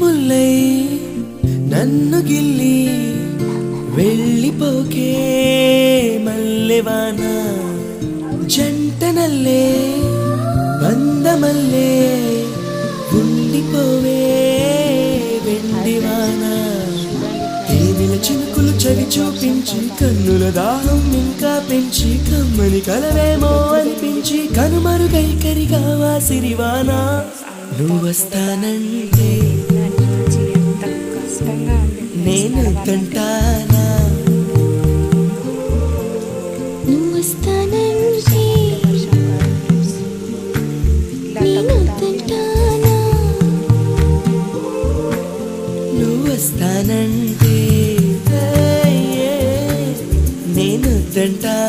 ముల్లై నన్ను గిల్లి వెళ్ళిపోకే మల్లెవాన జంటనల్లే బందమల్లే ఉండిపోవే వెండివాన తేనెల చినుకులు చవి చూపించి కన్నుల దాహం ఇంకా పెంచి కమ్మని కలవేమో అనిపించి కనుమరుగైకరిగా వాసిరివాన నువ్వు వస్తానంటే నేను కంటానా నువ్వు వస్తానంటే నేను కంటానా నువ్వు వస్తానంటే నేను కంటానా